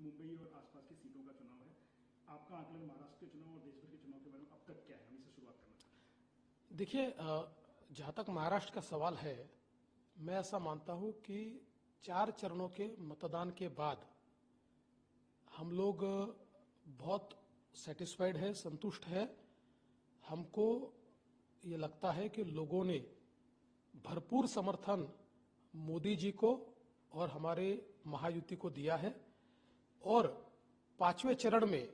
मुंबई और आसपास की सीटों का चुनाव है, आपका आकलन महाराष्ट्र के चुनाव और देश भर के चुनाव के बारे में अब तक क्या है? हम इससे शुरुआत करना चाहते हैं। देखिए, जहाँ तक महाराष्ट्र का सवाल है, मैं ऐसा मानता हूँ कि 4 चरणों के मतदान के बाद हम लोग बहुत सेटिस्फाइड है, संतुष्ट है। हमको ये लगता है कि लोगों ने भरपूर समर्थन मोदी जी को और हमारे महायुति को दिया है। और 5वें चरण में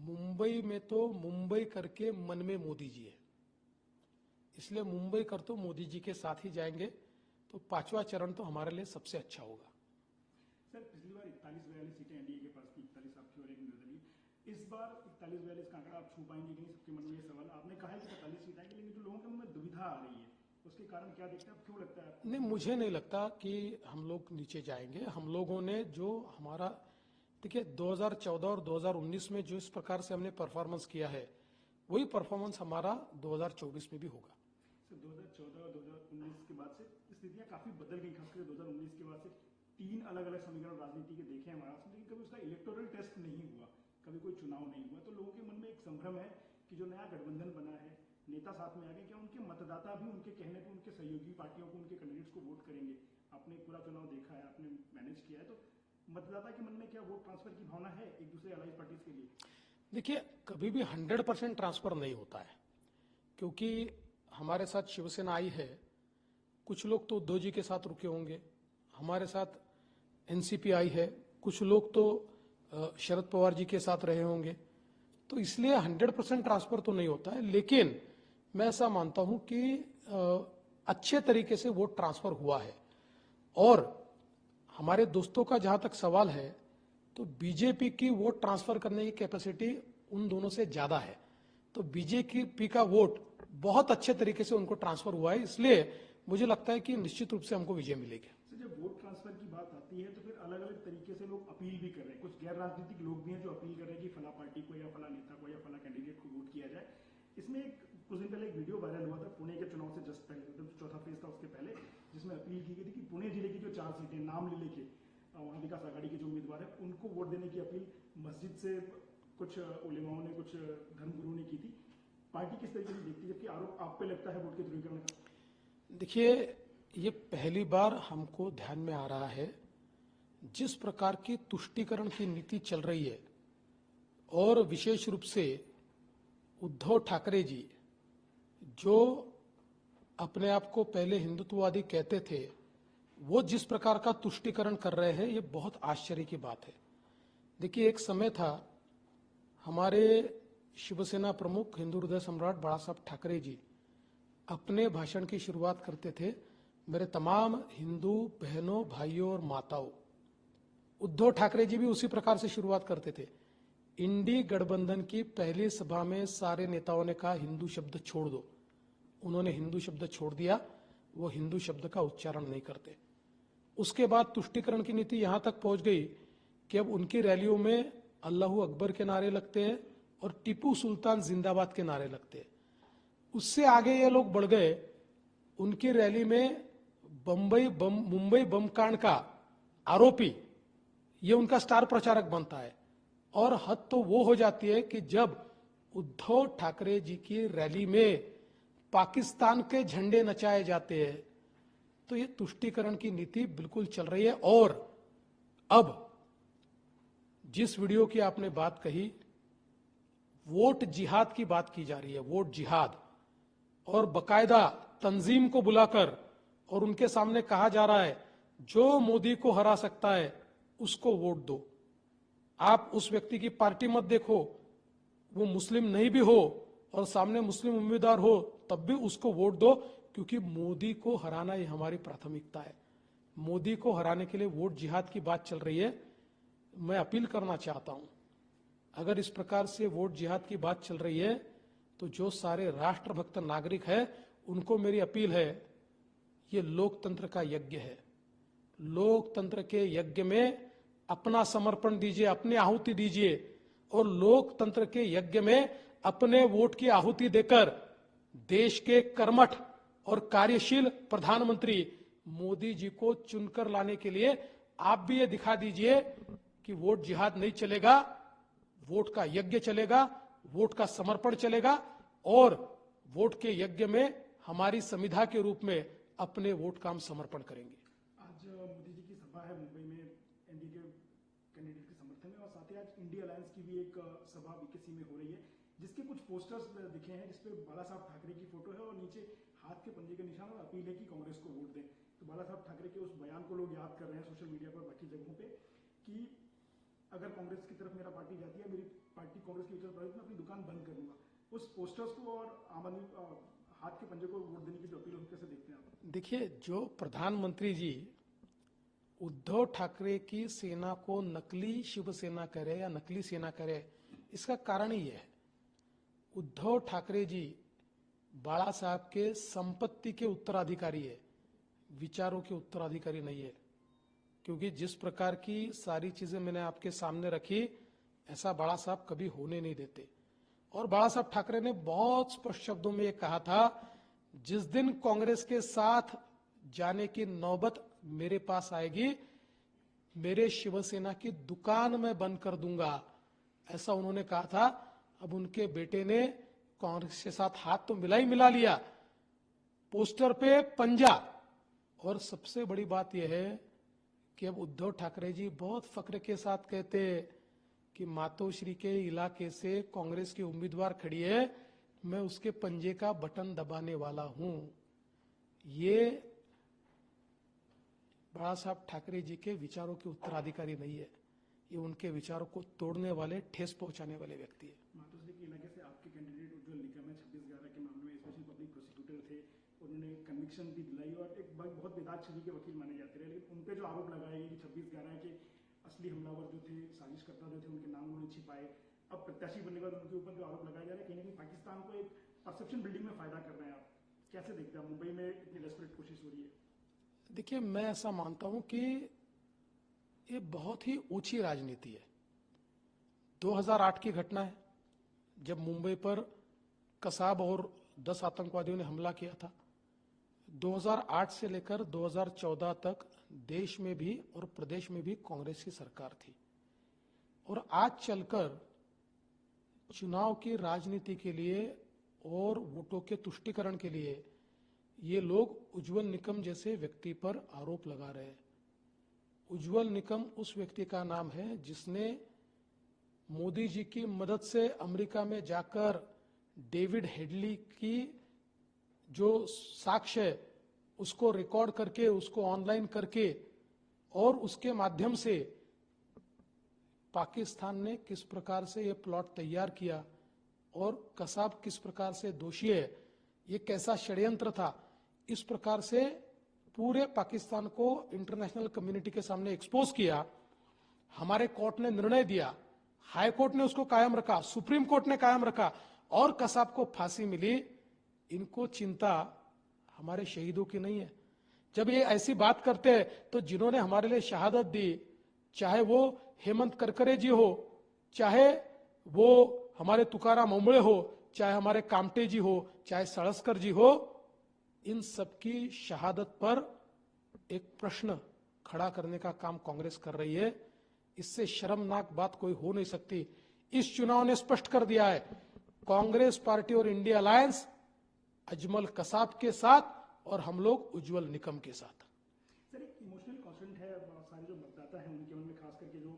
मुंबई में तो मुंबई करके मन में मोदी जी है, इसलिए मुंबई कर तो मोदी जी के साथ ही जाएंगे। तो 5वां चरण तो हमारे लिए सबसे अच्छा होगा। सर, पिछली बार 41-42 सीटें एनडीए के पास थी, 41 आपकी और एक निर्दलीय। इस बार 41-42 का आंकड़ा आप छू पाएंगे कि नहीं, सबके मन में ये सवाल। आपने कहा है कि 45 सीट आएंगी, लेकिन जो लोगों के मन में दुविधा आ रही है उसके कारण क्या देखते हैं आप? क्यों लगता है आपको? नहीं, मुझे नहीं लगता कि हम लोग नीचे जाएंगे। हम लोगों ने जो हमारा, देखिए 2014 और 2019 में जो इस प्रकार से हमने परफॉर्मेंस किया है, वही परफॉर्मेंस हमारा 2024 में भी होगा। 2014 और 2019 के बाद से स्थितियां काफी बदल गई, खासकर 2019 के बाद से 3 अलग अलग समीकरण राजनीति के देखे हैं महाराष्ट्र में, लेकिन कभी उसका इलेक्टोरल टेस्ट नहीं हुआ, कभी कोई चुनाव नहीं हुआ। तो लोगों के मन में एक संभ्रम है कि जो नया गठबंधन बना है, नेता साथ में आ गए, क्या उनके मतदाता भी उनके कहने पर उनके सहयोगी पार्टियों को, उनके कैंडिडेट्स को वोट करेंगे? आपने पूरा चुनाव देखा है, आपने मैनेज किया है, तो मतदाता के मन में क्या वोट ट्रांसफर की भावना है एक दूसरे अलाइज पार्टीज के लिए? देखिए, कभी भी 100% ट्रांसफर नहीं होता है, क्योंकि हमारे साथ शिवसेना आई है। कुछ लोग तो उद्धव जी के साथ रुके होंगे, हमारे साथ एनसीपी आई है, कुछ लोग तो शरद पवार जी के साथ रहे होंगे। तो इसलिए 100% ट्रांसफर तो नहीं होता है, लेकिन मैं ऐसा मानता हूं कि अच्छे तरीके से वोट ट्रांसफर हुआ है। और हमारे दोस्तों का जहां तक सवाल है, तो बीजेपी की वोट ट्रांसफर करने की कैपेसिटी उन दोनों से ज्यादा है। तो बीजेपी का वोट बहुत अच्छे तरीके से उनको ट्रांसफर हुआ है, इसलिए मुझे लगता है कि निश्चित रूप से हमको विजय मिलेगी। जब वोट ट्रांसफर की बात आती है तो फिर अलग अलग तरीके से लोग अपील भी कर रहे हैं। कुछ गैर राजनीतिक लोग भी हैं जो अपील कर रहे हैं कि फला पार्टी को या फला नेता को या फला कैंडिडेट को वोट किया जाए। इसमें कुछ दिन पहले एक वीडियो वायरल हुआ था पुणे के चुनाव से जस्ट पहले, मतलब चौथा फेज था उसके पहले, जिसमें अपील की गई थी कि पुणे जिले की जो 4 सीटें नाम ले लेके वहां विकास आघाड़ी के जो उम्मीदवार है उनको वोट देने की अपील मस्जिद से कुछ उलेमाओं ने, कुछ धर्मगुरुओं ने की थी। पार्टी किस तरीके से देखती है, जबकि आरोप आप पे लगता है वोट के ध्रुवीकरण का? देखिए, ये पहली बार हमको ध्यान में आ रहा है जिस प्रकार की तुष्टीकरण की नीति चल रही है, और विशेष रूप से उद्धव ठाकरे जी जो अपने आप को पहले हिंदुत्ववादी कहते थे, वो जिस प्रकार का तुष्टीकरण कर रहे हैं, ये बहुत आश्चर्य की बात है। देखिए, एक समय था, हमारे शिवसेना प्रमुख हिंदू हृदय सम्राट बाला साहब ठाकरे जी अपने भाषण की शुरुआत करते थे, मेरे तमाम हिंदू बहनों, भाइयों और माताओं। उद्धव ठाकरे जी भी उसी प्रकार से शुरुआत करते थे। इंडी गठबंधन की पहली सभा में सारे नेताओं ने कहा हिंदू शब्द छोड़ दो। उन्होंने हिंदू शब्द छोड़ दिया, वो हिंदू शब्द का उच्चारण नहीं करते। उसके बाद तुष्टीकरण की नीति यहां तक पहुंच गई कि अब उनकी रैलियों में अल्लाहू अकबर के नारे लगते हैं और टीपू सुल्तान जिंदाबाद के नारे लगते हैं। उससे आगे ये लोग बढ़ गए, उनकी रैली में मुंबई बम कांड का आरोपी ये उनका स्टार प्रचारक बनता है। और हद तो वो हो जाती है कि जब उद्धव ठाकरे जी की रैली में पाकिस्तान के झंडे नचाए जाते हैं, तो ये तुष्टीकरण की नीति बिल्कुल चल रही है। और अब जिस वीडियो की आपने बात कही, वोट जिहाद की बात की जा रही है, वोट जिहाद, और बकायदा तंजीम को बुलाकर और उनके सामने कहा जा रहा है जो मोदी को हरा सकता है उसको वोट दो। आप उस व्यक्ति की पार्टी मत देखो, वो मुस्लिम नहीं भी हो और सामने मुस्लिम उम्मीदवार हो तब भी उसको वोट दो, क्योंकि मोदी को हराना ये हमारी प्राथमिकता है। मोदी को हराने के लिए वोट जिहाद की बात चल रही है। मैं अपील करना चाहता हूं, अगर इस प्रकार से वोट जिहाद की बात चल रही है तो जो सारे राष्ट्रभक्त नागरिक हैं उनको मेरी अपील है, ये लोकतंत्र का यज्ञ है। लोकतंत्र के यज्ञ में अपना समर्पण दीजिए, अपनी आहुति दीजिए, और लोकतंत्र के यज्ञ में अपने वोट की आहुति देकर देश के कर्मठ और कार्यशील प्रधानमंत्री मोदी जी को चुनकर लाने के लिए आप भी ये दिखा दीजिए कि वोट जिहाद नहीं चलेगा, वोट का यज्ञ चलेगा, वोट का समर्पण चलेगा और वोट के यज्ञ में हमारी संविधा के रूप में अपने वोट का हम समर्पण करेंगे। आज मोदी जी की सभा है मुंबई में एनडीए के कैंडिडेट के समर्थन में और साथ ही आज इंडिया अलायंस की भी एक सभा बीकेसी में हो रही है, जिसके कुछ पोस्टर्स दिखे हैं जिसपे बाला साहब ठाकरे की फोटो है और नीचे हाथ के पंजे के निशान और अपील है कि कांग्रेस को वोट दें। तो बाला साहब ठाकरे के उस बयान को लोग याद कर रहे हैं सोशल मीडिया पर, बाकी जगहों पे, कि अगर कांग्रेस की तरफ मेरा पार्टी जाती है, मेरी पार्टी कांग्रेस की तरफ जाती है, मैं अपनी दुकान बंद कर दूंगा। उस पोस्टर्स को और आम आदमी हाथ के पंजे को वोट देने की जो अपील है कैसे देखते हैं आप? देखिए, जो प्रधानमंत्री जी उद्धव ठाकरे की सेना को नकली शिवसेना करे या नकली सेना करे, इसका कारण ही है उद्धव ठाकरे जी बाला साहब के संपत्ति के उत्तराधिकारी है, विचारों के उत्तराधिकारी नहीं है। क्योंकि जिस प्रकार की सारी चीजें मैंने आपके सामने रखी, ऐसा बाला साहब कभी होने नहीं देते। और बाला साहब ठाकरे ने बहुत स्पष्ट शब्दों में ये कहा था, जिस दिन कांग्रेस के साथ जाने की नौबत मेरे पास आएगी, मेरे शिवसेना की दुकान में बंद कर दूंगा, ऐसा उन्होंने कहा था। अब उनके बेटे ने कांग्रेस के साथ हाथ तो मिला लिया, पोस्टर पे पंजा। और सबसे बड़ी बात यह है कि अब उद्धव ठाकरे जी बहुत फक्र के साथ कहते कि मातोश्री के इलाके से कांग्रेस की उम्मीदवार खड़ी है, मैं उसके पंजे का बटन दबाने वाला हूं। ये बाला साहब ठाकरे जी के विचारों के उत्तराधिकारी नहीं है, ये उनके विचारों को तोड़ने वाले, ठेस पहुंचाने वाले व्यक्ति है। मातोश्री के इलाके से आपके कैंडिडेट उज्जवल निकम है, 26/11 के मामले में स्पेशल पब्लिक प्रोसिक्यूटर थे, उन्होंने कन्विक्शन भी दिलाई और एक बहुत बेदाग छवि के वकील माने जाते रहे। लेकिन उन पे जो आरोप लगाए गए कि 26/11 के असली हमलावर जो थे, साजिशकर्ता जो थे, उनके नाम उन्होंने छिपाए। अब प्रत्याशी बनने के बाद उनके ऊपर जो आरोप लगाए जा रहे हैं, कहीं ना कहीं पाकिस्तान को एक परसेप्शन बिल्डिंग में फायदा कर रहे हैं। आप कैसे देखते हैं? मुंबई में इतनी डेस्परेट कोशिश हो रही है। देखिए, मैं ऐसा मानता हूं कि ये बहुत ही ऊंची राजनीति है। 2008 की घटना है, जब मुंबई पर कसाब और 10 आतंकवादियों ने हमला किया था। 2008 से लेकर 2014 तक देश में भी और प्रदेश में भी कांग्रेस की सरकार थी। और आज चलकर चुनाव की राजनीति के लिए और वोटों के तुष्टीकरण के लिए ये लोग उज्जवल निकम जैसे व्यक्ति पर आरोप लगा रहे हैं। उज्जवल निकम उस व्यक्ति का नाम है जिसने मोदी जी की मदद से अमेरिका में जाकर डेविड हेडली की जो साक्ष्य है उसको रिकॉर्ड करके, उसको ऑनलाइन करके और उसके माध्यम से पाकिस्तान ने किस प्रकार से ये प्लॉट तैयार किया और कसाब किस प्रकार से दोषी है, ये कैसा षड्यंत्र था, इस प्रकार से पूरे पाकिस्तान को इंटरनेशनल कम्युनिटी के सामने एक्सपोज किया। हमारे कोर्ट ने निर्णय दिया, हाई कोर्ट ने उसको कायम रखा, सुप्रीम कोर्ट ने कायम रखा और कसाब को फांसी मिली। इनको चिंता हमारे शहीदों की नहीं है। जब ये ऐसी बात करते हैं तो जिन्होंने हमारे लिए शहादत दी, चाहे वो हेमंत करकरे जी हो, चाहे वो हमारे तुकाराम ओंबळे हो, चाहे हमारे कामटे जी हो, चाहे सळसकर जी हो, इन सबकी शहादत पर एक प्रश्न खड़ा करने का काम कांग्रेस कर रही है। इससे शर्मनाक बात कोई हो नहीं सकती। इस चुनाव ने स्पष्ट कर दिया है, कांग्रेस पार्टी और इंडिया अलायंस अजमल कसाब के साथ और हम लोग उज्जवल निकम के साथ। सर, एक इमोशनल कॉन्सेंट है, सारे जो मतदाता हैं उनके मन में, खास करके जो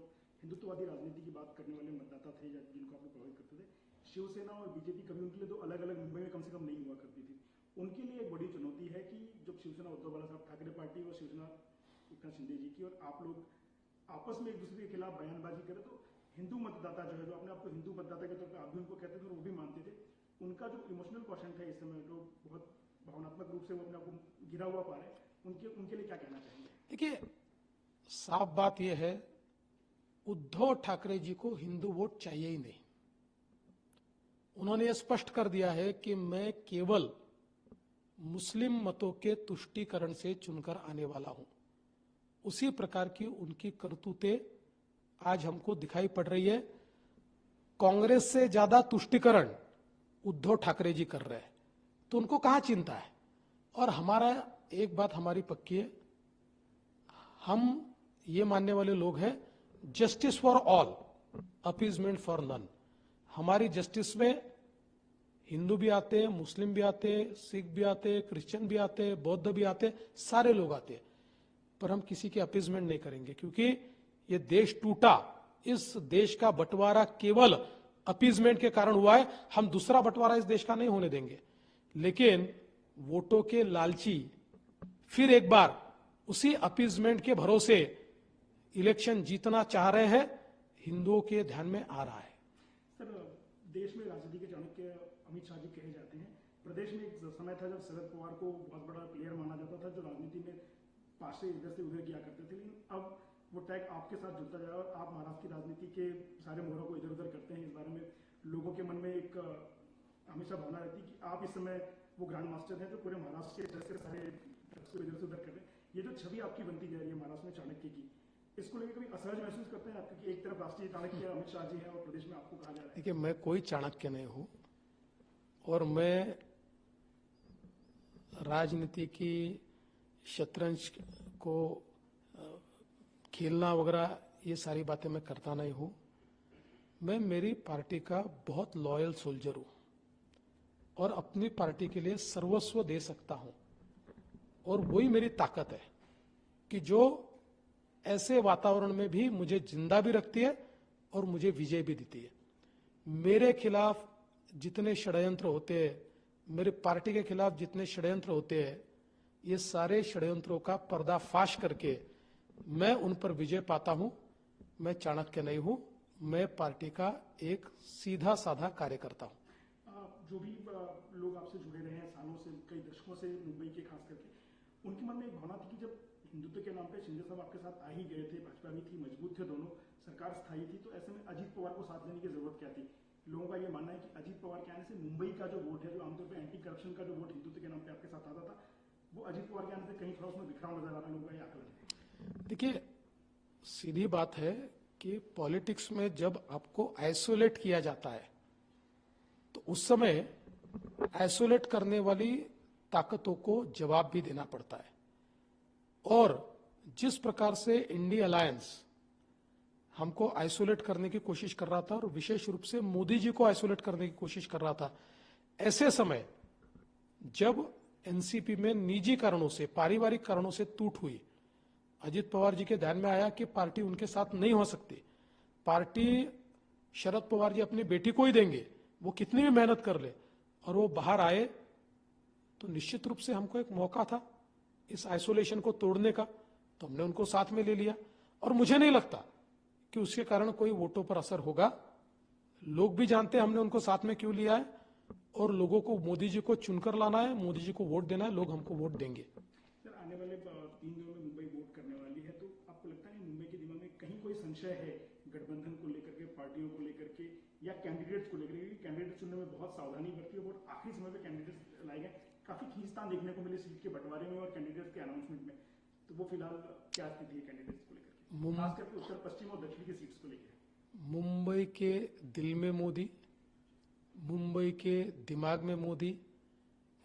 हिंदुत्ववादी राजनीति की बात करने वाले मतदाता थे जिनको आप लोग प्रभावित करते थे, शिवसेना और बीजेपी कभी उनके लिए तो अलग अलग मुंबई में कम से कम नहीं हुआ करती थी। उनके लिए एक बड़ी चुनौती है कि जब शिवसेना उद्धव बाला साहब ठाकरे पार्टी और शिवसेना एकनाथ शिंदे जी की और आप लोग आपस में एक दूसरे के खिलाफ बयानबाजी करें, तो हिंदू मतदाता जो है, जो अपने आपको हिंदू मतदाता के तौर पर आप भी उनको कहते थे और वो भी मानते थे, उनका जो इमोशनल क्वेश्चन है इस समय, जो बहुत भावनात्मक रूप से वो अपने आप को गिरा हुआ पा रहे हैं, उनके लिए क्या कहना चाहेंगे? देखिए, साफ बात यह है, उद्धव ठाकरे जी को हिंदू वोट चाहिए ही नहीं। उन्होंने यह स्पष्ट कर दिया है कि मैं केवल मुस्लिम मतों के तुष्टीकरण से चुनकर आने वाला हूं। उसी प्रकार की उनकी करतूतें आज हमको दिखाई पड़ रही है। कांग्रेस से ज्यादा तुष्टीकरण उद्धव ठाकरे जी कर रहे हैं, तो उनको कहां चिंता है। और हमारा एक बात हमारी पक्की है, हम ये मानने वाले लोग हैं justice for all, appeasement for none. हमारी जस्टिस में हिंदू भी आते हैं, मुस्लिम भी आते हैं, सिख भी आते हैं, क्रिश्चियन भी आते हैं, बौद्ध भी आते हैं, सारे लोग आते हैं। पर हम किसी की अपीजमेंट नहीं करेंगे, क्योंकि ये देश टूटा, इस देश का बंटवारा केवल अपीजमेंट के कारण हुआ है। हम दूसरा बंटवारा इस देश का नहीं होने देंगे। लेकिन वोटों के लालची फिर एक बार उसी अपीजमेंट के भरोसे इलेक्शन जीतना चाह रहे हैं, हिंदुओं के ध्यान में आ रहा है। सर, देश में राजनीति के चाणक्य अमित शाह जी कहे जाते हैं। प्रदेश में एक समय था जब शरद पवार को बहुत बड़ा प्लेयर माना जाता था, जो राजनीति में पास से इधर से उधर किया करते थे। लेकिन अब वो टैग आपके साथ जुड़ता जा रहा है और आप महाराष्ट्र की राजनीति के सारे मोहरों को इधर उधर करते हैं। इस बारे में लोगों के मन में एक हमेशा भावना रहती है कि आप इस समय वो ग्रैंड मास्टर हैं जो पूरे महाराष्ट्र के इधर से सारे इधर से उधर कर रहे हैं। ये जो छवि आपकी बनती जा रही है महाराष्ट्र में चाणक्य की, इसको लेकर कभी असहज महसूस करते हैं आप? क्योंकि एक तरफ राष्ट्रीय चाणक्य अमित शाह जी हैं और प्रदेश में आपको कहा जा रहा है। देखिए, मैं कोई चाणक्य नहीं हूं और मैं राजनीति की शतरंज को खेलना वगैरह ये सारी बातें मैं करता नहीं हूं। मैं मेरी पार्टी का बहुत लॉयल सोल्जर हूं और अपनी पार्टी के लिए सर्वस्व दे सकता हूं, और वही मेरी ताकत है कि जो ऐसे वातावरण में भी मुझे जिंदा भी रखती है और मुझे विजय भी देती है। मेरे खिलाफ जितने षड्यंत्र होते हैं, मेरी पार्टी के खिलाफ जितने षड्यंत्र होते हैं, ये सारे षड्यंत्रों का पर्दाफाश करके मैं उन पर विजय पाता हूं। मैं चाणक्य नहीं हूं, मैं पार्टी का एक सीधा साधा कार्यकर्ता हूं। जो भी लोग आपसे जुड़े रहे हैं सालों से, कई दशकों से, मुंबई के खास करके, उनके मन में एक भावना थी कि जब हिंदुत्व के नाम पे शिंदे साहब आपके साथ आ ही गए थे, भाजपा भी थी, मजबूत थे दोनों, सरकार स्थायी थी, तो ऐसे में अजीत पवार को साथ लेने की जरूरत क्या थी? लोगों का ये मानना है कि अजीत पवार के आने से मुंबई का जो वोट है, जो आमतौर पर एंटी करप्शन का जो वोट हिंदुत्व के नाम पे आपके साथ आता था, वो अजीत पवार के आने से कहीं थोड़ा उसमें बिखराव नजर आ रहा है। लोगों का ये आकलन है। देखिए, सीधी बात है कि पॉलिटिक्स में जब आपको आइसोलेट किया जाता है तो उस समय आइसोलेट करने वाली ताकतों को जवाब भी देना पड़ता है। और जिस प्रकार से इंडिया अलायंस हमको आइसोलेट करने की कोशिश कर रहा था और विशेष रूप से मोदी जी को आइसोलेट करने की कोशिश कर रहा था, ऐसे समय जब एनसीपी में निजी कारणों से, पारिवारिक कारणों से टूट हुई, अजित पवार जी के ध्यान में आया कि पार्टी उनके साथ नहीं हो सकती। पार्टी शरद पवार जी अपनी बेटी को ही देंगे, वो कितनी भी मेहनत कर ले, और वो बाहर आए तो निश्चित रूप से हमको एक मौका था इस आइसोलेशन को तोड़ने का, तो हमने उनको साथ में ले लिया। और मुझे नहीं लगता कि उसके कारण कोई वोटों पर असर होगा। लोग भी जानते हैं हमने उनको साथ में क्यों लिया है, और लोगों को मोदी जी को चुनकर लाना है, मोदी जी को वोट देना है, लोग हमको वोट देंगे। सर, आने वाले 3 दिनों में मुंबई वोट करने वाली है, तो आपको लगता है मुंबई के दिमाग में कहीं कोई संशय है गठबंधन को लेकर के, पार्टियों को लेकर के, या कैंडिडेट्स को लेकर के? कैंडिडेट चुनने में बहुत सावधानी बरती है, बहुत आखिरी समय पे कैंडिडेट्स लाए गए, काफी खींचतान देखने को मिली सीट के बंटवारे में और कैंडिडेट्स के अनाउंसमेंट में। तो वो फिलहाल क्या स्थिति है कैंडिडेट्स को लेकर, खास करके उत्तर पश्चिम और दक्षिण की सीट्स को लेकर? मुंबई के दिल में मोदी, मुंबई के दिमाग में मोदी,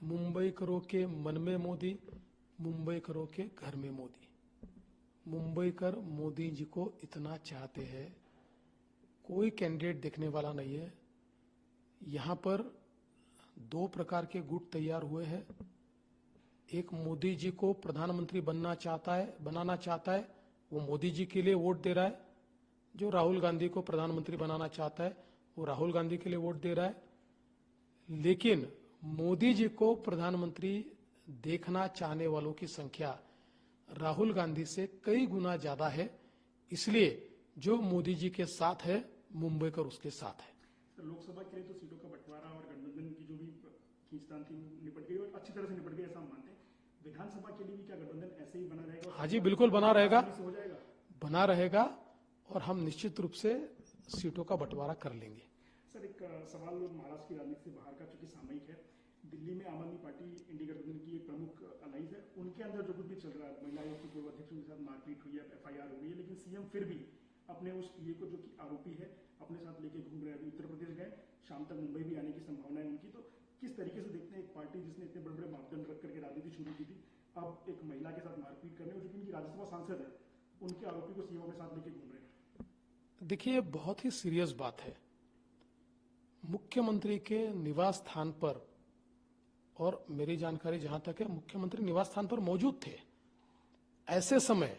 मुंबई करो के मन में मोदी, मुंबई करो के घर में मोदी। मुंबई कर मोदी जी को इतना चाहते हैं, कोई कैंडिडेट देखने वाला नहीं है। यहां पर 2 प्रकार के गुट तैयार हुए हैं। एक मोदी जी को प्रधानमंत्री बनाना चाहता है, वो मोदी जी के लिए वोट दे रहा है। जो राहुल गांधी को प्रधानमंत्री बनाना चाहता है, वो राहुल गांधी के लिए वोट दे रहा है। लेकिन मोदी जी को प्रधानमंत्री देखना चाहने वालों की संख्या राहुल गांधी से कई गुना ज्यादा है। इसलिए जो मोदी जी के साथ है, मुंबई कर उसके साथ है। लोकसभा के लिए तो सीटों का बंटवारा और गठबंधन की जो भी खींचतान थी निपट गई और अच्छी तरह से निपट गई, ऐसा हम मानते हैं। विधानसभा के लिए भी क्या गठबंधन ऐसे ही बना रहेगा? हाँ जी, बिल्कुल बना रहेगा, हो जाएगा, बना रहेगा, और हम निश्चित रूप से सीटों का बंटवारा कर लेंगे। सर, एक सवाल महाराष्ट्र की राजनीति से बाहर का, चूंकि सामयिक है। दिल्ली में आम आदमी पार्टी इंडी गठबंधन की एक प्रमुख अलायंस है, उनके अंदर जो कुछ भी चल रहा है, महिला आयोग के पूर्व अध्यक्षों के साथ मारपीट हुई है, FIR हो गई है, लेकिन सीएम फिर भी अपने उस पीए को, जो कि आरोपी है, अपने साथ लेके घूम रहे हैं। अभी उत्तर प्रदेश गए, शाम तक मुंबई भी आने की संभावना है उनकी। तो किस तरीके से देखते हैं एक पार्टी जिसने इतने बड़े बड़े मापदंड रख करके राजनीति शुरू की थी, अब एक महिला के साथ मारपीट करने, जो कि उनकी राज्यसभा सांसद है, उनके आरोपी को सीएम के साथ लेके घूम रहे हैं? देखिए, बहुत ही सीरियस बात है। मुख्यमंत्री के निवास स्थान पर, और मेरी जानकारी जहां तक है मुख्यमंत्री निवास स्थान पर मौजूद थे, ऐसे समय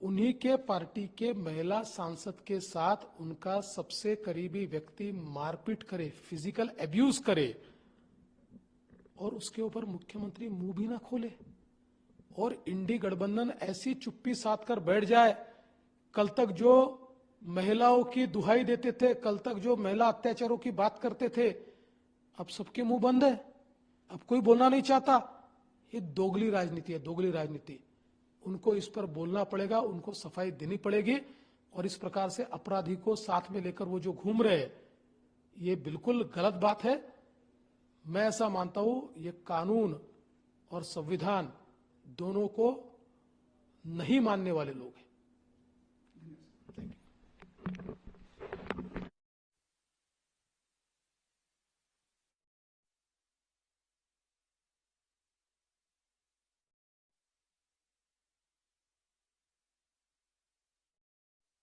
उन्हीं के पार्टी के महिला सांसद के साथ उनका सबसे करीबी व्यक्ति मारपीट करे, फिजिकल एब्यूज करे, और उसके ऊपर मुख्यमंत्री मुंह भी ना खोले और इंडी गठबंधन ऐसी चुप्पी साध कर बैठ जाए। कल तक जो महिलाओं की दुहाई देते थे, कल तक जो महिला अत्याचारों की बात करते थे, अब सबके मुंह बंद है, अब कोई बोलना नहीं चाहता। ये दोगली राजनीति है, दोगली राजनीति। उनको इस पर बोलना पड़ेगा, उनको सफाई देनी पड़ेगी, और इस प्रकार से अपराधी को साथ में लेकर वो जो घूम रहे हैं, ये बिल्कुल गलत बात है। मैं ऐसा मानता हूं ये कानून और संविधान दोनों को नहीं मानने वाले लोग हैं।